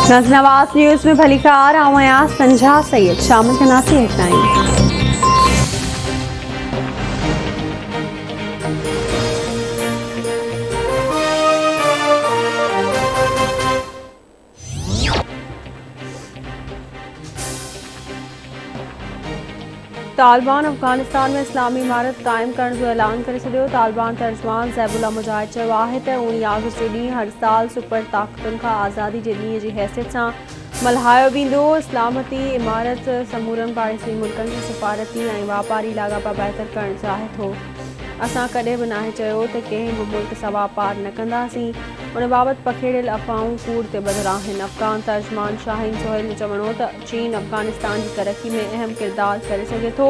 Nawaz news में भली car आवाया संजा सैयद शामिल करना सी हेडलाइन। तालिबान अफगानिस्तान में इस्लामी इमारत कायम करण जो ऐलान करे छॾियो। तालिबान तर्जमान ज़ैबुल्ला मुजाहिद चयो आहे त 19 अगस्त जो ॾींहुं हर साल सुपर ताक़तुनि खां आज़ादी जे ॾींहुं जी हैसियत सां मल्हायो वेंदो। इस्लामती इमारत समूरनि पाड़ेसी मुल्कनि खे सफ़ारती ऐं वापारी लाॻापा बहितर करणु चाहे थो। असां कॾहिं बि नाहे चयो त कंहिं बि मुल्क सां वापार न कंदासीं। उन बाबति पखेड़ियल अफ़वाहूं कूड़ ते ॿधल आहिनि। अफ़गान तर्जमान शाहीन सोहेल जो चवणो त चीन अफ़गानिस्तान जी तरक़ी में अहम किरदार करे सघे थो।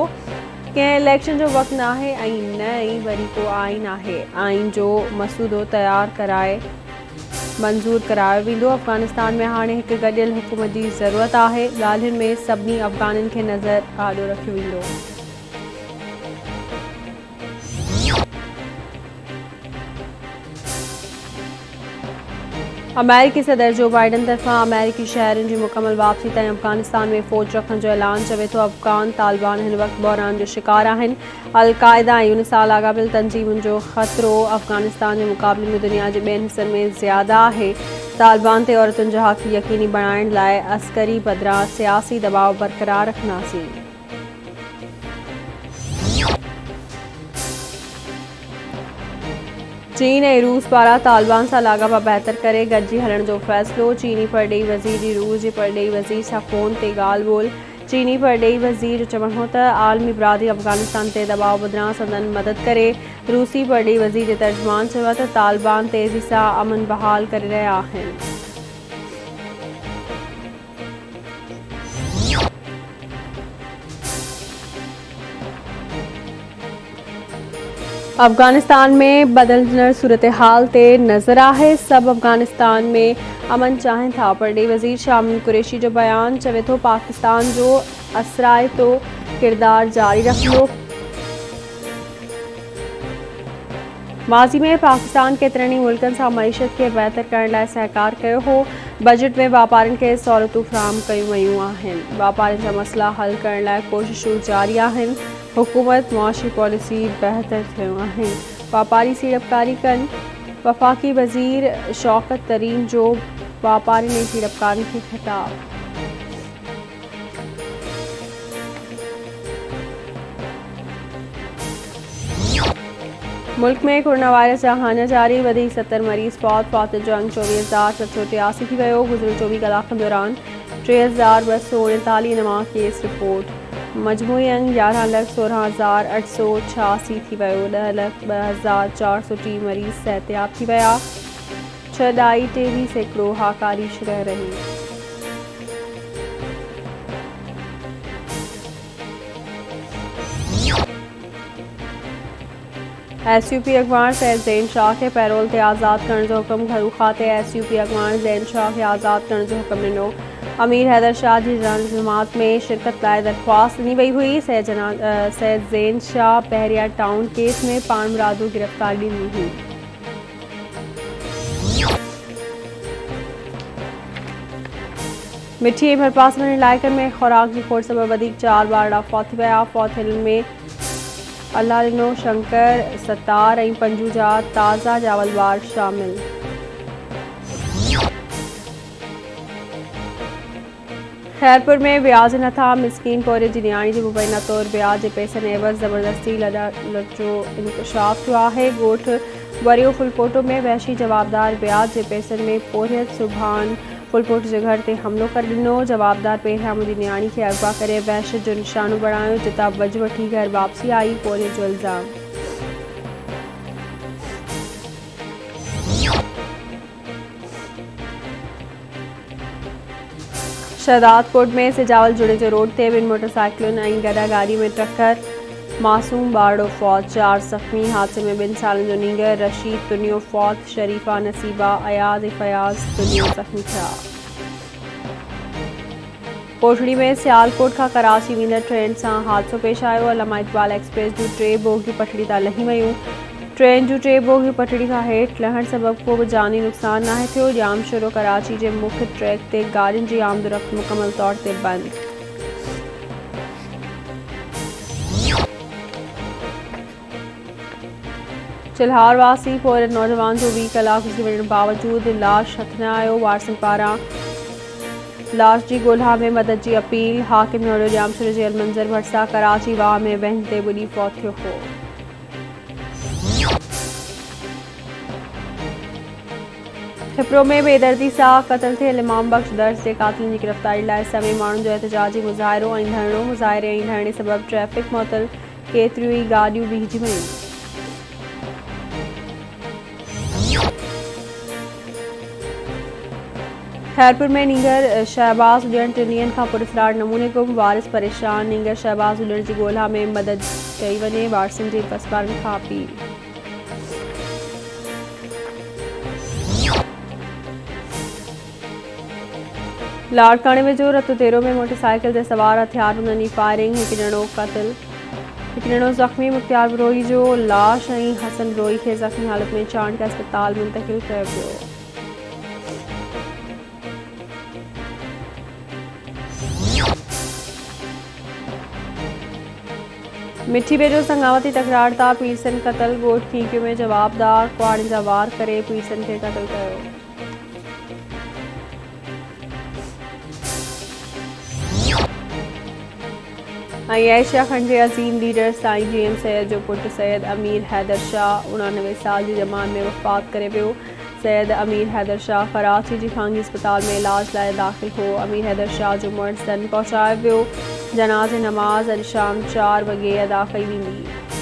कंहिं इलेक्शन जो वक़्तु नाहे ऐं न ई वरी को आइन आहे। आइन जो मसूदो तयारु कराए मंज़ूर करायो वेंदो। अफ़गानिस्तान में हाणे हिकु गॾियल हुकूमत जी ज़रूरत आहे। ॻाल्हियुनि में सभिनी अफ़गाननि खे नज़र आॾो रखियो वेंदो। अमेरिकी सदर जो बाइडन तरफ़ां अमेरिकी शहरनि जी मुकमल वापसी ताईं अफ़गानिस्तान में फ़ौज रखण जो ऐलान। चवे थो अफ़गान तालिबान हिन वक़्तु बहरान जो शिकार आहिनि। अल-क़ाइदा ऐं उन सां लाॻापियल तंज़ीमुनि जो ख़तरो अफ़गानिस्तान जे मुक़ाबले में दुनिया जे ॿियनि हिसनि में ज़्यादा आहे। तालिबान ते औरतुनि जा हक़ यक़ीनी बणाइण लाइ अस्करी बदिरां सियासी दबाव बरक़रार रखंदासीं। चीन ऐं रूस पारां तालिबान सां लाॻापा बहितर करे गॾिजी हलण जो फ़ैसिलो। चीनी परॾेही वज़ीर जी रूस जे परॾेही वज़ीर सां फ़ोन ते ॻाल्हि ॿोल्हि। चीनी परॾेही वज़ीर जो चवणो हो त आलमी बिरादरी अफ़गानिस्तान ते दबाव बदिरां संदन मदद करे। रूसी परॾेही वज़ीर जे तर्जुमान चयो त तालिबान तेज़ी सां अमन बहाल करे रहिया आहिनि। अफ़गानिस्तान में बदलजंदड़ सूरत हाल ते नज़र आहे। सभु अफ़गानिस्तान में अमन चाहिनि था। परॾेही वज़ीर शामीम कुरैशी जो बयान चवे थो पाकिस्तान जो असराइतो किरदार जारी रखंदो। माज़ी में पाकिस्तान केतिरनि ई मुल्कनि सां मईशत खे बहितर करण लाइ सहकार कयो हो। बजट में वापारियुनि खे सहूलियतूं फ़राहम कयूं वयूं आहिनि। वापारियुनि जा मसइला हल करण लाइ कोशिशूं जारी आहिनि। हुकूमत मुआशी पॉलिसी बहितर थियूं आहिनि। वापारी सीड़पकारी कनि। वफ़ाक़ी वज़ीर शौकत तरीन जो वापारियुनि ऐं सीड़पकारनि खे ख़िताब। मुल्क में कोरोना वायरस जा हाञा जारी। वधीक 70 मरीज़ फ़ौत जो अंग 24,783 थी वियो। गुज़िरियल 24 कलाकनि दौरान 3,239 नवां केस रिपोर्ट। मजमूई अंग 11,16,886 थी वियो। 10,02,403 मरीज़ सिहतयाब थी विया। 6.23% हाकारी शरह रही। SUP अॻवान सैयद ज़ैन शाह खे पैरोल ते आज़ाद करण जो हुकुम। घरू खाते SUP अॻवान ज़ैन शाह खे आज़ाद करण जो हुकुम ॾिनो। अमीर हैदर शाह जी जमात में शिरकत लाइ दरख़्वास्त ॾिनी वई हुई। सैयद ज़ैन शाह बहरिया टाउन केस में पाण मुरादो गिरफ़्तारी ॾिनी हुई। मिठी ऐं भरपासनि इलाइक़नि में ख़ुराक जी खोट सबबि वधीक 4 ॿारड़ा फ़ौत थी विया। फ़ौत थियलनि में अल्लाह ॾिनो, शंकर, सतार ऐं पंजू जा ताज़ा ॼावल ॿार शामिल। खैरपुर में ब्याज नथा। मिस्कीन पोरे जी नियाणी जे मुबैना तौरु ब्याज जे पैसनि एवज़ ज़बरदस्ती लॾ जो इंकशाफ़ थियो आहे। ॻोठ वरियो फुलपोटो में वहशी जवाबदार ब्याज जे पैसनि में पोरियत सुभाणे फुलपोटो जे घर ते हमिलो करे ॾिनो। जवाबदार पहिरियां मुंहिंजी नियाणी खे अगवा करे वहशत जो निशानो बणायो। जितां वज वठी घर वापसी आई। पोरियत जो इल्ज़ाम। शहदादकोट में सिजावल जुड़े जो रोड ते ॿिनि मोटरसाइकिलुनि ऐं गॾा गाॾी में टक्कर। मासूम ॿारड़ो फ़ौत, 4 ज़ख़्मी। हादसे में 2 सालनि जो नींगर रशीद तुनियो फ़ौत। शरीफ़ा, नसीबा, अयाज़ ऐं फयाज़ तुनियो ज़ख़्मी थिया। कोटड़ी में सियालकोट खां कराची वेंदड़ ट्रेन सां हादसो पेश आयो। अल्लामा इक़बाल एक्सप्रेस जूं 3 बोगियूं पटड़ी तां लही वयूं। ट्रेन जो टे बोगी पटड़ी खां हेठि लहण सबब को बि जानी नुक़सान नाहे थियो। जाम शुरू कराची जे मुख्य ट्रैक ते गाॾियुनि जी आमदोरफ़्त मुकमल तौर ते बंदि। चिल्हार वासी पोइ नौजवान जो 20 कलाक गुज़री वञण बावजूद लाश हथ न आयो। वारसनि पारां लाश जी ॻोल्हा में मदद जी अपील। हाकिम नोड़ियो जामशुर जेल मंज़र भरिसां कराची वाह में वहन ते ॿुॾी फौत थियो हो। हिप्रो में बेदर्दी सां क़त्ल थियल इमाम बख्श दर्स जे क़ातिलनि जी गिरफ़्तारी लाइ सभई माण्हुनि जो एहतजाजी मुज़ाहिरो ऐं धरणो। मुज़ाहिरे ऐं धरणे सबबि ट्रैफ़िक मुअतल, केतिरियूं ई गाॾियूं बीहजी वयूं। खैरपुर में नींगर शहबाज उॾण 3 ॾींहनि खां पुरस्रार नमूने गुम। वारिस परेशान, नींगर शहबाज उॾण जी ॻोल्हा में मदद कई वञे। वारसनि जी पसपारनि खां अपील। लाड़काणे वेझो रतुतेरो में मोटरसाइकिल ते सवार हथियार हूंदनि फायरिंग। हिकु ॼणो क़त्ल, हिकु ॼणो ज़ख़्मी। मुख़्तियार बिरोही जो लाश ऐं हसन बिरोही खे ज़ख़्मी हालत में चाणके अस्पताल मुंतक़िल कयो वियो। मिठी बेजो संगावती तकरार तां पीरसन क़त्ल। ॻोठ खींकियो में जवाबदार कुहाड़ियुनि जा वार करे पीरसन खे क़त्ल कयो। एशिया खंड जे अज़ीम लीडर साईं GM सैयद जो पुटु सैयद अमीर हैदर शाह 89 साल जी ज़मान में वफ़ात करे वियो। सैयद अमीर हैदर शाह कराची जी खांगी अस्पताल में इलाज लाइ दाख़िल हो। अमीर हैदर शाह जो मुड़िस सन पहुचायो वियो। जनाज़े नमाज़ अॼु शाम 4 वॻे अदा कई वेंदी।